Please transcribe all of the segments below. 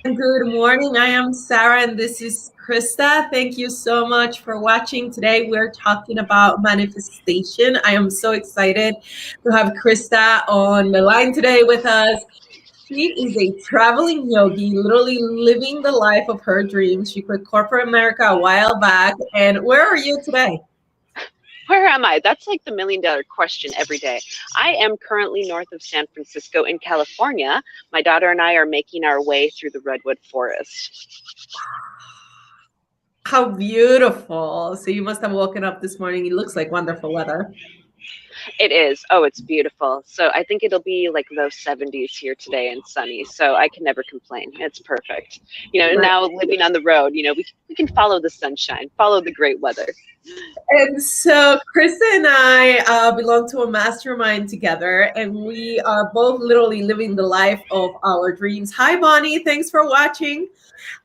Good morning. I am Sarah and this is Krista. Thank you so much for watching. Today we're talking about manifestation. I am so excited to have Krista on the line today with us. She is a traveling yogi, literally living the life of her dreams. She quit corporate America a while back. And where are you today? Where am I? That's like the $1,000,000 question every day. I am currently north of San Francisco in California. My daughter and I are making our way through the redwood forest. How beautiful. So you must have woken up this morning. It looks like wonderful weather. It is. Oh, it's beautiful. So I think it'll be like low 70s here today and sunny. So I can never complain. It's perfect. Now living on the road, we can follow the sunshine, follow the great weather. And so Krista and I belong to a mastermind together, and we are both literally living the life of our dreams. Hi, Bonnie. Thanks for watching.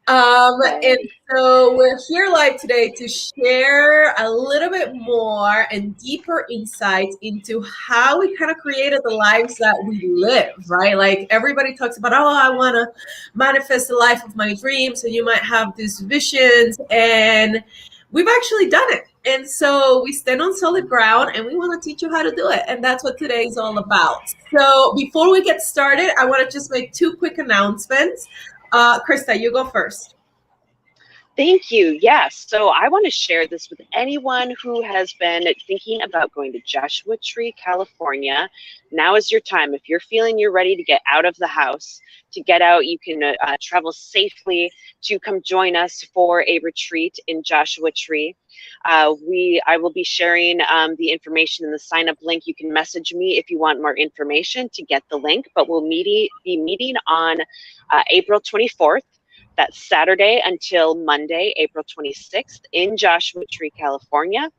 And so we're here live today to share a little bit more and deeper insights into how we kind of created the lives that we live, right? Like everybody talks about, oh, I want to manifest the life of my dreams. And you might have these visions, and we've actually done it. And so we stand on solid ground and we want to teach you how to do it. And that's what today is all about. So before we get started, I want to just make two quick announcements. Krista, you go first. Thank you. Yes. So I want to share this with anyone who has been thinking about going to Joshua Tree, California. Now is your time. If you're feeling you're ready to get out of the house, to get out, you can travel safely to come join us for a retreat in Joshua Tree. I will be sharing the information in the sign-up link. You can message me if you want more information to get the link, but we'll be meeting on April 24th. That's Saturday until Monday, April 26th in Joshua Tree, California.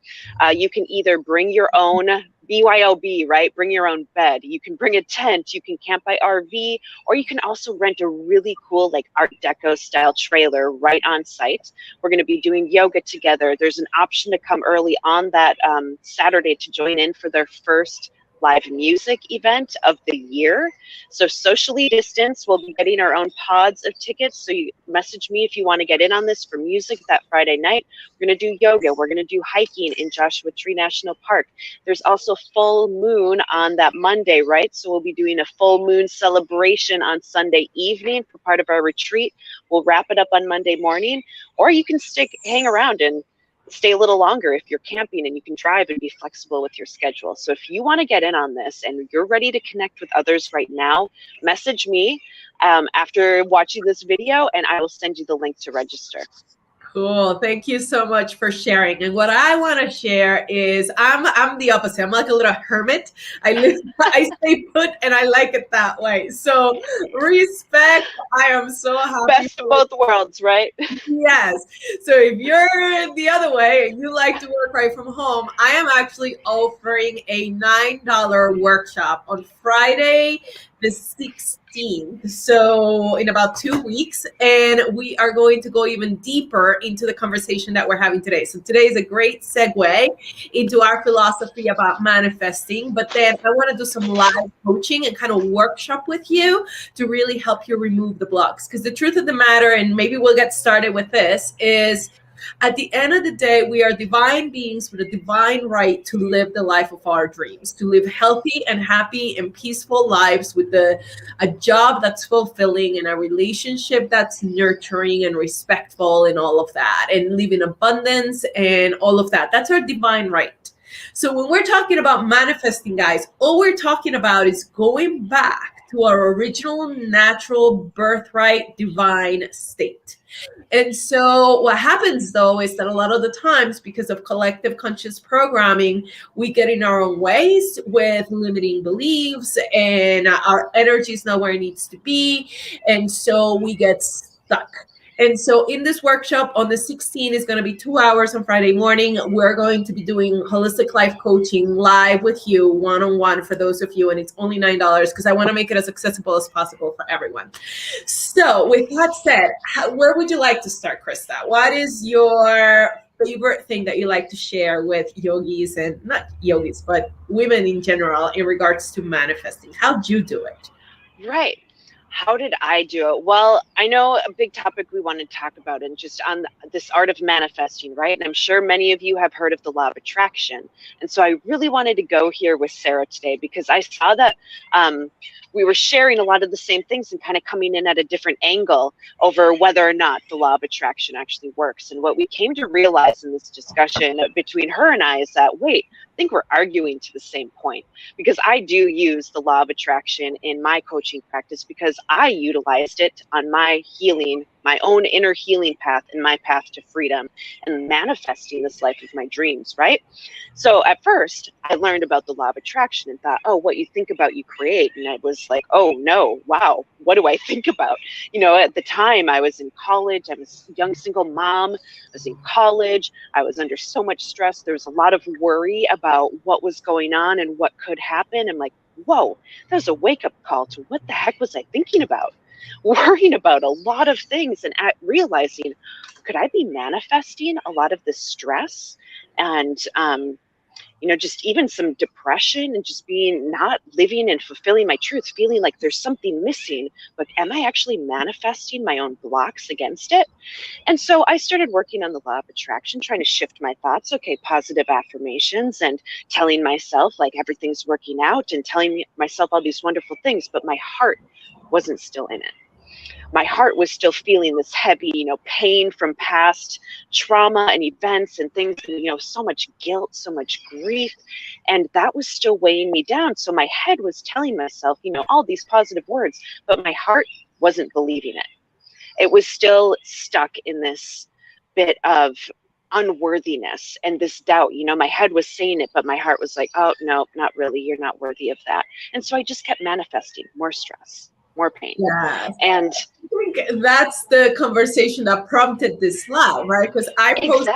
You can either bring your own BYOB, right? Bring your own bed. You can bring a tent. You can camp by RV, or you can also rent a really cool like Art Deco style trailer right on site. We're going to be doing yoga together. There's an option to come early on that Saturday to join in for their first live music event of the year. So socially distanced, we'll be getting our own pods of tickets. So you message me if you want to get in on this for music that Friday night. We're going to do yoga. We're going to do hiking in Joshua Tree National Park. There's also full moon on that Monday, right? So we'll be doing a full moon celebration on Sunday evening for part of our retreat. We'll wrap it up on Monday morning, or you can hang around and stay a little longer if you're camping, and you can drive and be flexible with your schedule. So if you want to get in on this and you're ready to connect with others right now, message me after watching this video and I will send you the link to register. Cool. Thank you so much for sharing. And what I want to share is I'm the opposite. I'm like a little hermit. I stay put and I like it that way. So respect. I am so happy. Best of both worlds, right? Yes. So if you're the other way and you like to work right from home, I am actually offering a $9 workshop on Friday the 16th. So in about 2 weeks, and we are going to go even deeper into the conversation that we're having today. So today is a great segue into our philosophy about manifesting, but then I want to do some live coaching and kind of workshop with you to really help you remove the blocks. Because the truth of the matter, and maybe we'll get started with this, is at the end of the day, we are divine beings with a divine right to live the life of our dreams, to live healthy and happy and peaceful lives with a job that's fulfilling and a relationship that's nurturing and respectful and all of that, and live in abundance and all of that. That's our divine right. So when we're talking about manifesting, guys, all we're talking about is going back to our original natural birthright divine state. And so what happens though is that a lot of the times, because of collective conscious programming, we get in our own ways with limiting beliefs, and our energy is not where it needs to be. And so we get stuck. And so in this workshop on the 16th, is going to be 2 hours on Friday morning. We're going to be doing holistic life coaching live with you, one-on-one, for those of you. And it's only $9 because I want to make it as accessible as possible for everyone. So with that said, where would you like to start, Krista? What is your favorite thing that you like to share with yogis, and not yogis, but women in general, in regards to manifesting? How'd you do it? Right. How did I do it? Well, I know a big topic we want to talk about, and just on this art of manifesting, right? And I'm sure many of you have heard of the law of attraction. And so I really wanted to go here with Sarah today because I saw that we were sharing a lot of the same things and kind of coming in at a different angle over whether or not the law of attraction actually works. And what we came to realize in this discussion between her and I is that, wait, I think we're arguing to the same point, because I do use the law of attraction in my coaching practice because I utilized it on my healing, my own inner healing path and my path to freedom and manifesting this life of my dreams, right? So at first I learned about the law of attraction and thought, oh, what you think about, you create. And I was like, oh no, wow, what do I think about? You know, at the time I was in college, I was a young single mom, I was in college, I was under so much stress. There was a lot of worry about what was going on and what could happen. I'm like, whoa, that was a wake-up call to what the heck was I thinking about? Worrying about a lot of things and realizing, could I be manifesting a lot of this stress and you know, just even some depression and just being not living and fulfilling my truth, feeling like there's something missing, but am I actually manifesting my own blocks against it? And so I started working on the law of attraction, trying to shift my thoughts. Okay, positive affirmations and telling myself like everything's working out and telling myself all these wonderful things, but my heart wasn't still in it. My heart was still feeling this heavy, you know, pain from past trauma and events and things, and, you know, so much guilt, so much grief. And that was still weighing me down. So my head was telling myself, you know, all these positive words, but my heart wasn't believing it. It was still stuck in this bit of unworthiness and this doubt. You know, my head was saying it, but my heart was like, oh, no, not really. You're not worthy of that. And so I just kept manifesting more stress, more pain. Yeah. And I think that's the conversation that prompted this live, right? Because I posted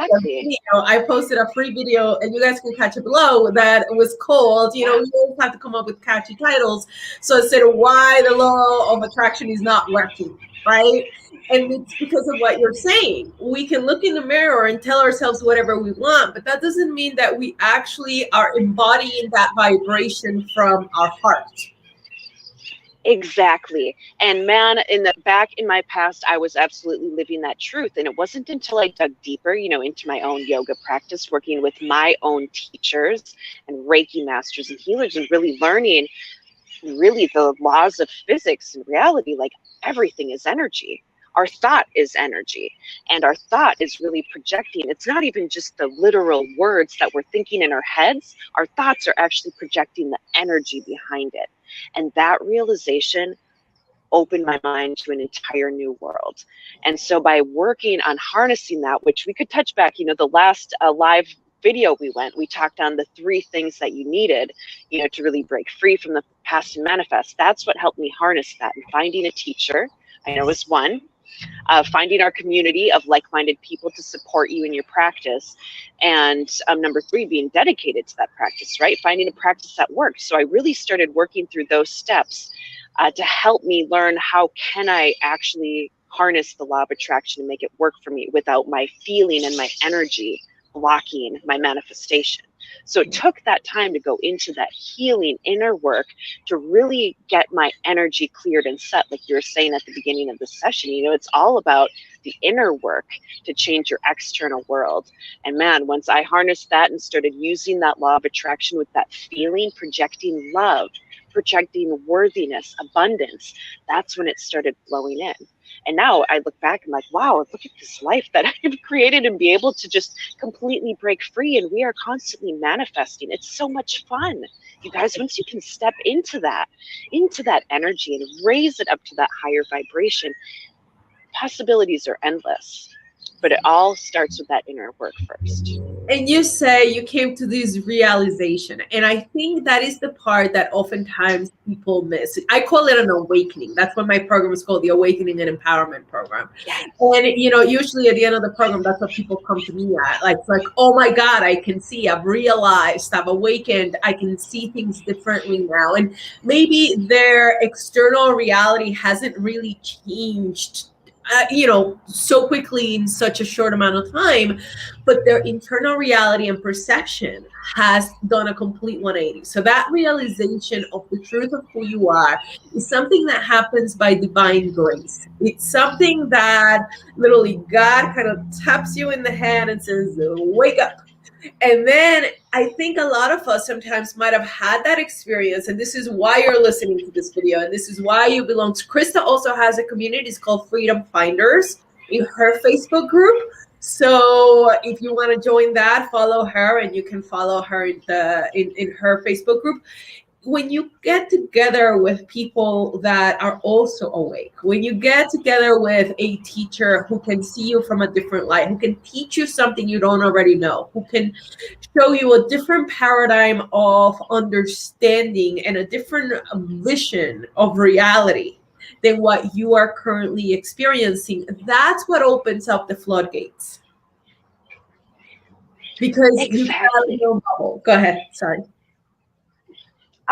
I posted a free video, and you guys can catch it below, that was called, you know, we always have to come up with catchy titles. So it said, why the law of attraction is not working, right? And it's because of what you're saying. We can look in the mirror and tell ourselves whatever we want, but that doesn't mean that we actually are embodying that vibration from our heart. Exactly. And man, back in my past, I was absolutely living that truth. And it wasn't until I dug deeper, you know, into my own yoga practice, working with my own teachers and Reiki masters and healers, and really learning really the laws of physics and reality. Like, everything is energy. Our thought is energy, and our thought is really projecting. It's not even just the literal words that we're thinking in our heads. Our thoughts are actually projecting the energy behind it. And that realization opened my mind to an entire new world. And so by working on harnessing that, which we could touch back, you know, the last live video we talked on the 3 things that you needed, you know, to really break free from the past and manifest. That's what helped me harness that. And finding a teacher, I know, is one. Finding our community of like-minded people to support you in your practice. And number 3, being dedicated to that practice, right? Finding a practice that works. So I really started working through those steps to help me learn, how can I actually harness the law of attraction and make it work for me without my feeling and my energy blocking my manifestation. So it took that time to go into that healing inner work to really get my energy cleared and set, like you were saying at the beginning of the session. You know, it's all about the inner work to change your external world. And man, once I harnessed that and started using that law of attraction with that feeling, projecting love, projecting worthiness, abundance, that's when it started flowing in. And now I look back and like, wow, look at this life that I've created, and be able to just completely break free. And we are constantly manifesting. It's so much fun. You guys, once you can step into that energy and raise it up to that higher vibration, possibilities are endless. But it all starts with that inner work first. And you say you came to this realization. And I think that is the part that oftentimes people miss. I call it an awakening. That's what my program is called, the Awakening and Empowerment Program. Yes. And, you know, usually at the end of the program, that's what people come to me at. Like, oh my God, I can see, I've realized, I've awakened, I can see things differently now. And maybe their external reality hasn't really changed so quickly in such a short amount of time, but their internal reality and perception has done a complete 180. So that realization of the truth of who you are is something that happens by divine grace. It's something that literally God kind of taps you in the head and says, wake up. And then I think a lot of us sometimes might have had that experience. And this is why you're listening to this video. And this is why you belong to. Krista also has a community. It's called Freedom Finders in her Facebook group. So if you want to join that, follow her, and you can follow her in her Facebook group. When you get together with people that are also awake, when you get together with a teacher who can see you from a different light, who can teach you something you don't already know, who can show you a different paradigm of understanding and a different vision of reality than what you are currently experiencing, that's what opens up the floodgates. Because you have no bubble. Go ahead. Sorry.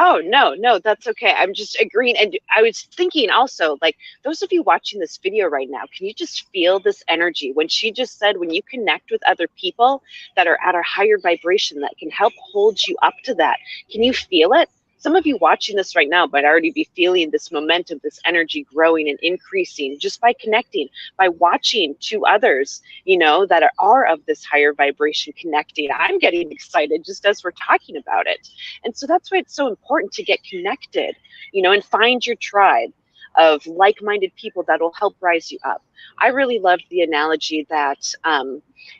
Oh, no, that's okay. I'm just agreeing. And I was thinking also, like, those of you watching this video right now, can you just feel this energy? When she just said, when you connect with other people that are at a higher vibration that can help hold you up to that, can you feel it? Some of you watching this right now might already be feeling this momentum, this energy growing and increasing just by connecting, by watching to others, that are of this higher vibration connecting. I'm getting excited just as we're talking about it. And so that's why it's so important to get connected, and find your tribe of like-minded people that will help rise you up. I really loved the analogy that,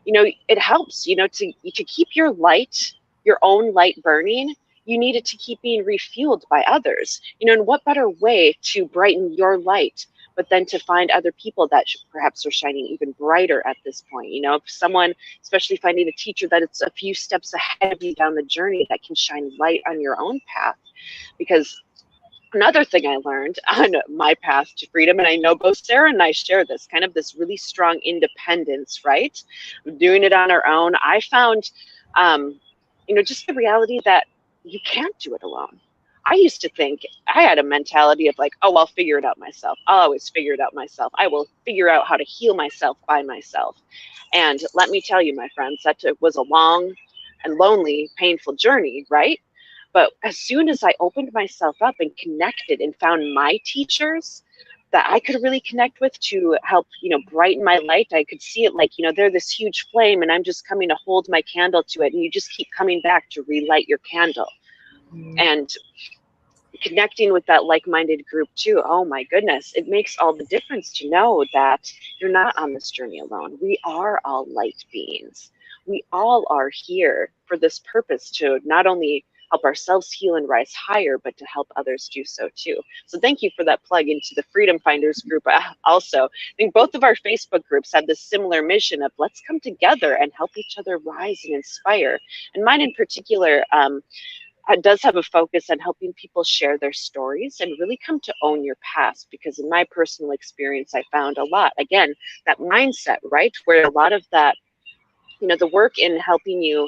it helps, to keep your light, your own light burning. You need it to keep being refueled by others, and what better way to brighten your light, but then to find other people that perhaps are shining even brighter at this point. If someone, especially finding a teacher that it's a few steps ahead of you down the journey that can shine light on your own path. Because another thing I learned on my path to freedom, and I know both Sarah and I share this, kind of this really strong independence, right? Doing it on our own. I found, just the reality that you can't do it alone. I used to think, I had a mentality of like, oh, I'll figure it out myself. I'll always figure it out myself. I will figure out how to heal myself by myself. And let me tell you, my friends, that was a long and lonely, painful journey, right? But as soon as I opened myself up and connected and found my teachers that I could really connect with to help, brighten my light, I could see it like, they're this huge flame and I'm just coming to hold my candle to it. And you just keep coming back to relight your candle. And connecting with that like-minded group too, oh my goodness, it makes all the difference to know that you're not on this journey alone. We are all light beings. We all are here for this purpose, to not only help ourselves heal and rise higher, but to help others do so too. So thank you for that plug into the Freedom Finders group. Also, I think both of our Facebook groups have this similar mission of let's come together and help each other rise and inspire. And mine in particular, does have a focus on helping people share their stories and really come to own your past, because in my personal experience, I found a lot, again, that mindset, right? Where a lot of that, the work in helping you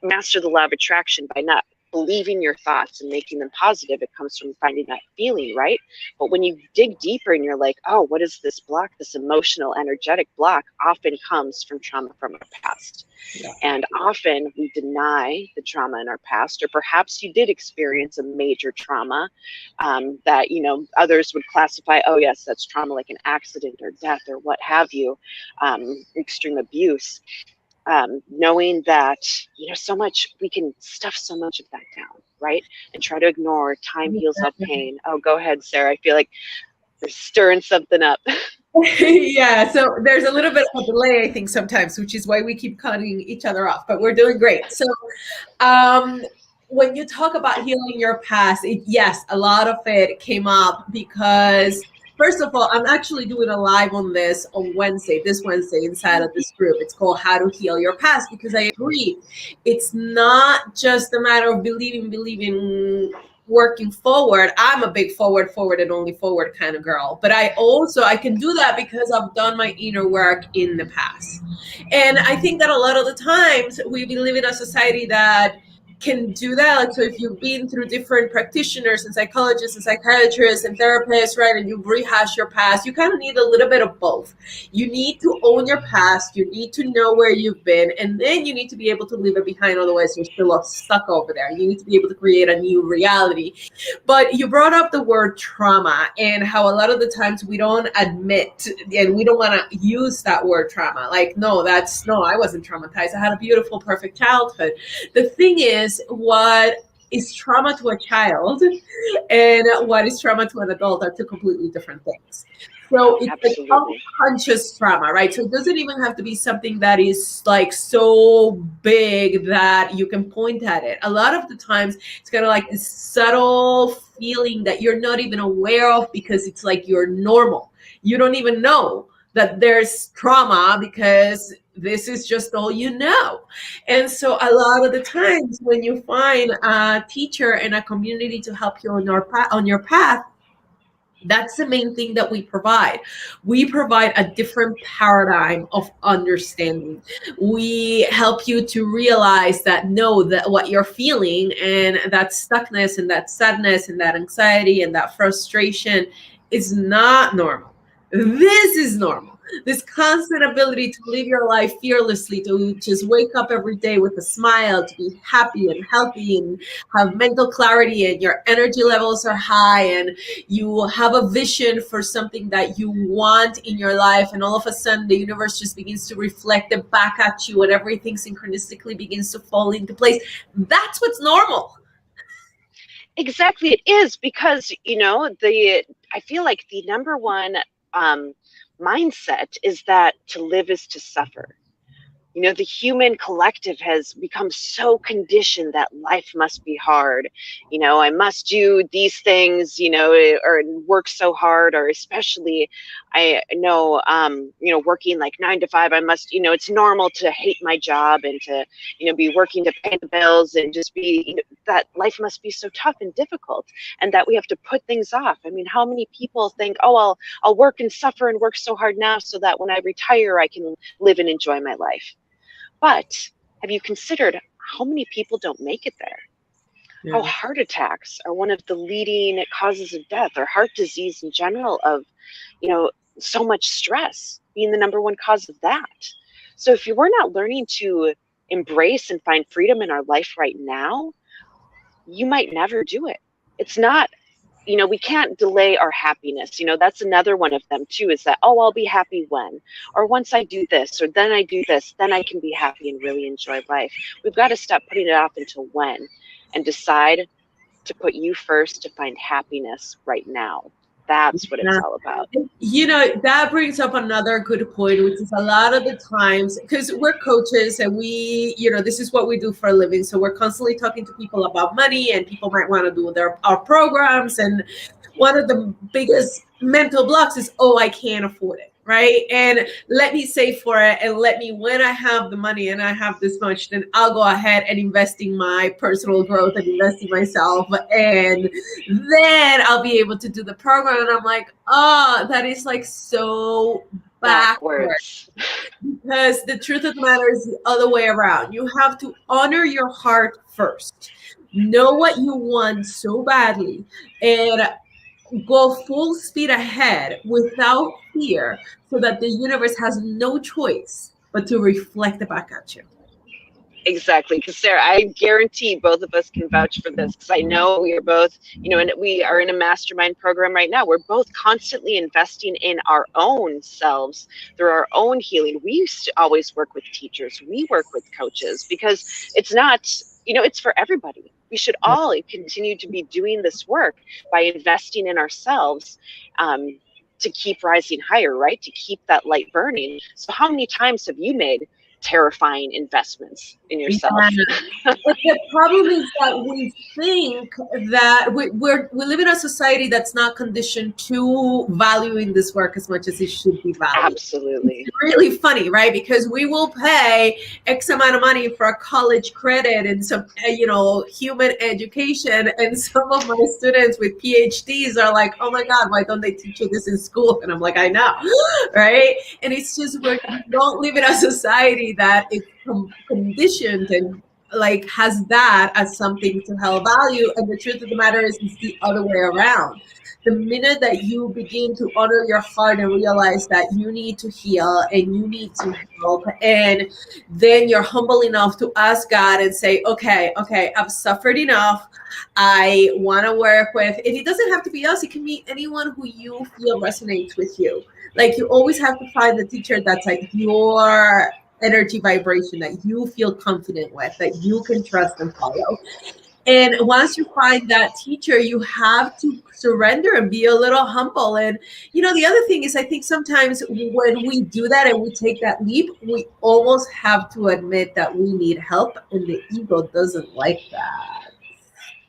master the law of attraction by not believing your thoughts and making them positive, it comes from finding that feeling, right? But when you dig deeper and you're like, oh, what is this block? This emotional, energetic block often comes from trauma from our past. Yeah. And often we deny the trauma in our past, or perhaps you did experience a major trauma that, others would classify, oh yes, that's trauma, like an accident or death or what have you, extreme abuse. Knowing that, so much, we can stuff so much of that down, right? And try to ignore. Time heals all pain. Oh, go ahead, Sarah. I feel like they're stirring something up. Yeah, so there's a little bit of a delay, I think, sometimes, which is why we keep cutting each other off, but we're doing great. So when you talk about healing your past, yes, a lot of it came up because, first of all, I'm actually doing a live on this on this Wednesday inside of this group. It's called How to Heal Your Past, because I agree. It's not just a matter of believing, working forward. I'm a big forward and only forward kind of girl. But I can do that because I've done my inner work in the past. And I think that a lot of the times we live in a society that can do that. Like, so if you've been through different practitioners and psychologists and psychiatrists and therapists, right, and you've rehashed your past, you kind of need a little bit of both. You need to own your past, you need to know where you've been, and then you need to be able to leave it behind. Otherwise, you're still stuck over there. You need to be able to create a new reality. But you brought up the word trauma and how a lot of the times we don't admit and we don't want to use that word trauma. Like, no, I wasn't traumatized. I had a beautiful, perfect childhood. The thing is, what is trauma to a child and what is trauma to an adult are two completely different things. So it's like unconscious trauma, right? So it doesn't even have to be something that is like so big that you can point at it. A lot of the times it's kind of like this subtle feeling that you're not even aware of because it's like you're normal. You don't even know that there's trauma because this is just all you know. And so a lot of the times when you find a teacher and a community to help you on your path, that's the main thing that we provide. We provide a different paradigm of understanding. We help you to realize that know that what you're feeling and that stuckness and that sadness and that anxiety and that frustration is not normal. This is normal. This constant ability to live your life fearlessly, to just wake up every day with a smile, to be happy and healthy and have mental clarity and your energy levels are high and you have a vision for something that you want in your life, and all of a sudden the universe just begins to reflect it back at you and everything synchronistically begins to fall into place. That's what's normal. Exactly, it is, because I feel like the number one mindset is that to live is to suffer. The human collective has become so conditioned that life must be hard. I must do these things, or work so hard, or especially, I know, working like 9 to 5, I must, it's normal to hate my job and to, be working to pay the bills and just be, that life must be so tough and difficult, and that we have to put things off. I mean, how many people think, oh, I'll work and suffer and work so hard now so that when I retire, I can live and enjoy my life. But have you considered how many people don't make it there? Yeah. How heart attacks are one of the leading causes of death, or heart disease in general, of, so much stress being the number one cause of that. So if we're not learning to embrace and find freedom in our life right now, you might never do it. It's not, we can't delay our happiness. That's another one of them too, is that, oh, I'll be happy when, or once I do this, or then I do this, then I can be happy and really enjoy life. We've got to stop putting it off until when and decide to put you first to find happiness right now. That's what it's all about. That brings up another good point, which is a lot of the times, because we're coaches and we, this is what we do for a living. So we're constantly talking to people about money, and people might want to do our programs. And one of the biggest mental blocks is, oh, I can't afford it. Right. And let me save for it. And when I have the money and I have this much, then I'll go ahead and invest in my personal growth and invest in myself. And then I'll be able to do the program. And I'm like, oh, that is like so backwards. Because the truth of the matter is the other way around. You have to honor your heart first. Know what you want so badly and go full speed ahead without fear, so that the universe has no choice but to reflect it back at you. Exactly. Because Sarah, I guarantee both of us can vouch for this, because I know we are both, and we are in a mastermind program right now. We're both constantly investing in our own selves through our own healing. We used to always work with teachers. We work with coaches, because it's not, it's for everybody. We should all continue to be doing this work by investing in ourselves, to keep rising higher, right? To keep that light burning. So how many times have you made terrifying investments in yourself? Yeah. The problem is that we think that we live in a society that's not conditioned to valuing this work as much as it should be valued. Absolutely. It's really funny, right? Because we will pay X amount of money for a college credit and some, human education. And some of my students with PhDs are like, oh my God, why don't they teach you this in school? And I'm like, I know, right? And it's just, we don't live in a society that is conditioned and like has that as something to held value, and the truth of the matter is it's the other way around. The minute that you begin to honor your heart and realize that you need to heal and you need to help, and then you're humble enough to ask God and say, okay, I've suffered enough. I want to work with, and it doesn't have to be us, it can be anyone who you feel resonates with you. Like, you always have to find the teacher that's like your energy vibration, that you feel confident with, that you can trust and follow. And once you find that teacher, you have to surrender and be a little humble. And, the other thing is, I think sometimes when we do that and we take that leap, we almost have to admit that we need help, and the ego doesn't like that.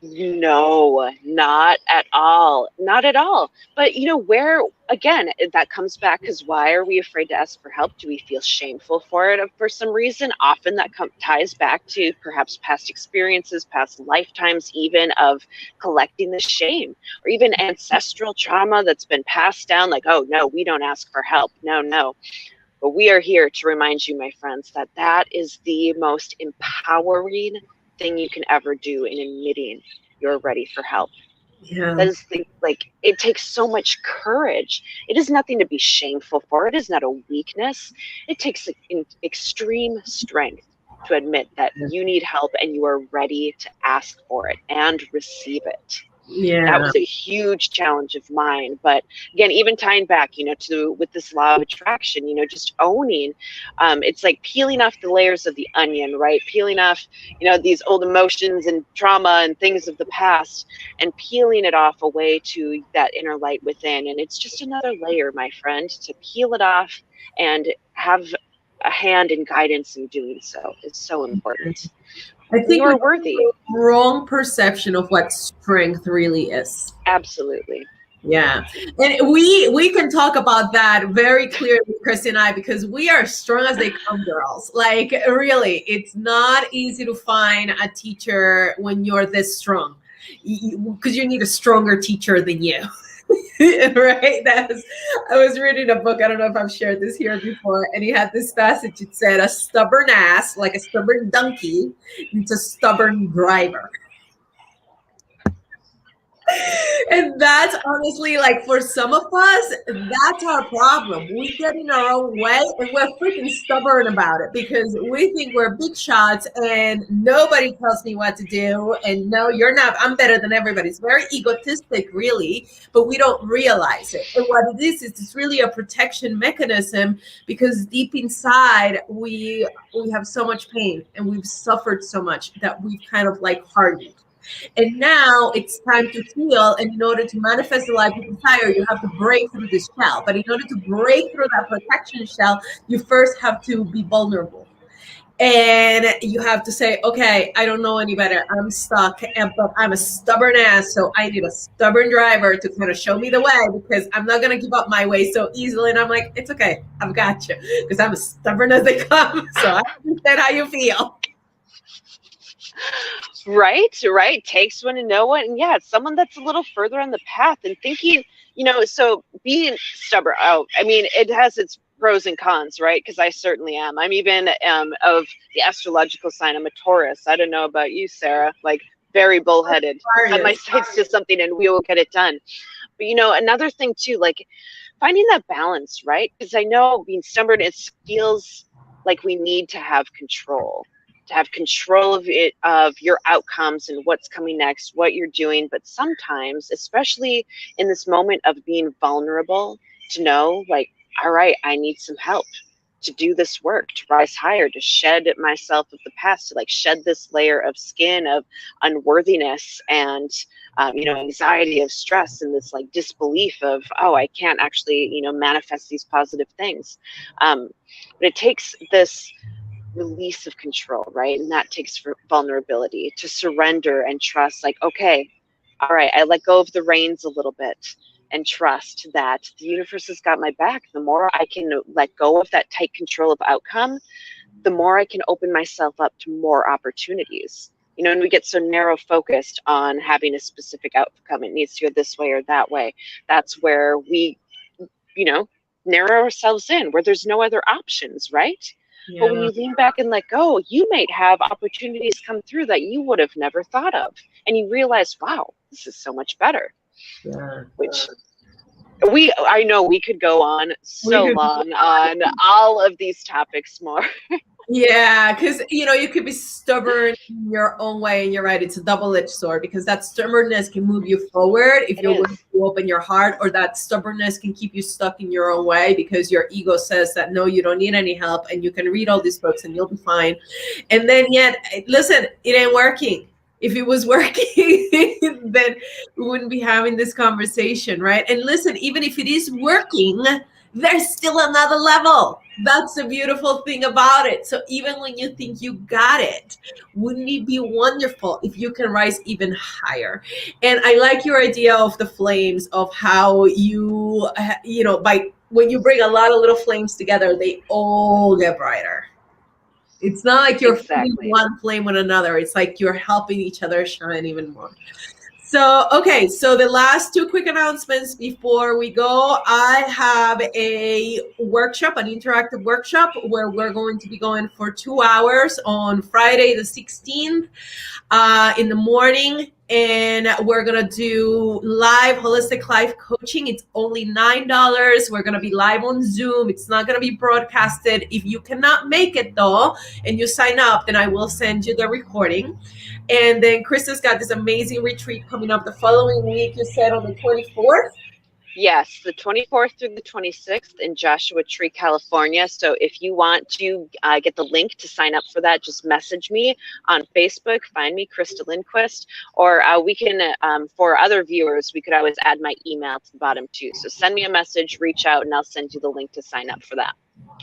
No, not at all. Not at all. But where, again, that comes back, because why are we afraid to ask for help? Do we feel shameful for it for some reason? Often that ties back to perhaps past experiences, past lifetimes, even of collecting the shame, or even ancestral trauma that's been passed down. Like, oh, no, we don't ask for help. No, no. But we are here to remind you, my friends, that that is the most empowering thing you can ever do in admitting you're ready for help. Yeah. That is it takes so much courage. It is nothing to be shameful for. It is not a weakness. It takes extreme strength to admit that you need help and you are ready to ask for it and receive it. That Yeah. was a huge challenge of mine. But again, even tying back, to with this law of attraction, just owning, it's like peeling off the layers of the onion, right? Peeling off, these old emotions and trauma and things of the past, and peeling it off away to that inner light within. And it's just another layer, my friend, to peel it off and have a hand in guidance in doing so is so important. I You think we are have worthy. a wrong perception of what strength really is. Absolutely. Yeah. And we can talk about that very clearly, Krista and I, because we are strong as they come, girls. Like, really, it's not easy to find a teacher when you're this strong, because you need a stronger teacher than you. Right? I was reading a book. I don't know if I've shared this here before, and he had this passage. It said, "A stubborn ass, like a stubborn donkey, needs a stubborn driver." And that's honestly, like, for some of us, that's our problem. We get in our own way and we're freaking stubborn about it because we think we're big shots and nobody tells me what to do. And no, you're not, I'm better than everybody. It's very egotistic, really, but we don't realize it. And what it is it's really a protection mechanism, because deep inside we have so much pain and we've suffered so much that we've kind of like hardened. And now it's time to heal. And in order to manifest the life you desire, you have to break through this shell. But in order to break through that protection shell, you first have to be vulnerable. And you have to say, okay, I don't know any better. I'm stuck, but I'm a stubborn ass. So I need a stubborn driver to kind of show me the way, because I'm not going to give up my way so easily. And I'm like, it's okay. I've got you, because I'm as stubborn as they come. So I understand how you feel. Right. Takes one to know one. And yeah, someone that's a little further on the path and thinking, so being stubborn. Oh, I mean, it has its pros and cons, right? Because I certainly am. I'm even of the astrological sign. I'm a Taurus. I don't know about you, Sarah. Like, very bullheaded. Set my sights to something and we will get it done. But another thing too, like finding that balance, right? Because I know being stubborn, it feels like we need to have control of it, of your outcomes and what's coming next, what you're doing. But sometimes, especially in this moment of being vulnerable, to know, like, all right, I need some help to do this work, to rise higher, to shed myself of the past, to like shed this layer of skin of unworthiness and anxiety, of stress, and this like disbelief of, oh, I can't actually manifest these positive things. But it takes this release of control, right? And that takes vulnerability, to surrender and trust, like, okay, all right, I let go of the reins a little bit and trust that the universe has got my back. The more I can let go of that tight control of outcome, the more I can open myself up to more opportunities. And we get so narrow focused on having a specific outcome. It needs to go this way or that way. That's where we, narrow ourselves in, where there's no other options, right? But when Yeah. you lean back and let go, you might have opportunities come through that you would have never thought of. And you realize, wow, this is so much better. Yeah. Which I know we could go on We so could. long on all of these topics more. Yeah, because you could be stubborn in your own way, and you're right. It's a double-edged sword because that stubbornness can move you forward if It you're willing is. to open your heart, or that stubbornness can keep you stuck in your own way because your ego says that no, you don't need any help, and you can read all these books and you'll be fine. And then yet, listen, it ain't working. If it was working, then we wouldn't be having this conversation, right? And listen, even if it is working, there's still another level. That's the beautiful thing about it. So even when you think you got it, wouldn't it be wonderful if you can rise even higher? And I like your idea of the flames, of how by when you bring a lot of little flames together, they all get brighter. It's not like you're feeding Exactly. one flame with another. It's like you're helping each other shine even more. So, okay, so the last two quick announcements before we go. I have a workshop, an interactive workshop, where we're going to be going for 2 hours on Friday the 16th in the morning. And we're going to do live holistic life coaching. It's only $9. We're going to be live on Zoom. It's not going to be broadcasted. If you cannot make it though, and you sign up, then I will send you the recording. And then Krista's got this amazing retreat coming up the following week, you said on the 24th? Yes, the 24th through the 26th in Joshua Tree, California. So if you want to get the link to sign up for that, just message me on Facebook. Find me, Krista Lindquist. Or we can, for other viewers, we could always add my email to the bottom too. So send me a message, reach out, and I'll send you the link to sign up for that.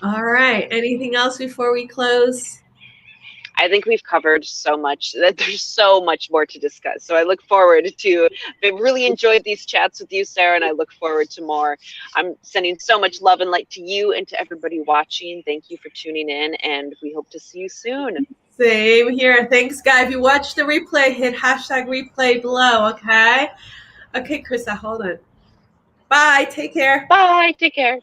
All right. Anything else before we close? I think we've covered so much that there's so much more to discuss. So I look forward to, I really enjoyed these chats with you, Sarah, and I look forward to more. I'm sending so much love and light to you and to everybody watching. Thank you for tuning in, and we hope to see you soon. Same here. Thanks, guys. If you watch the replay, hit #replay below, okay? Okay, Krista, hold on. Bye. Take care. Bye. Take care.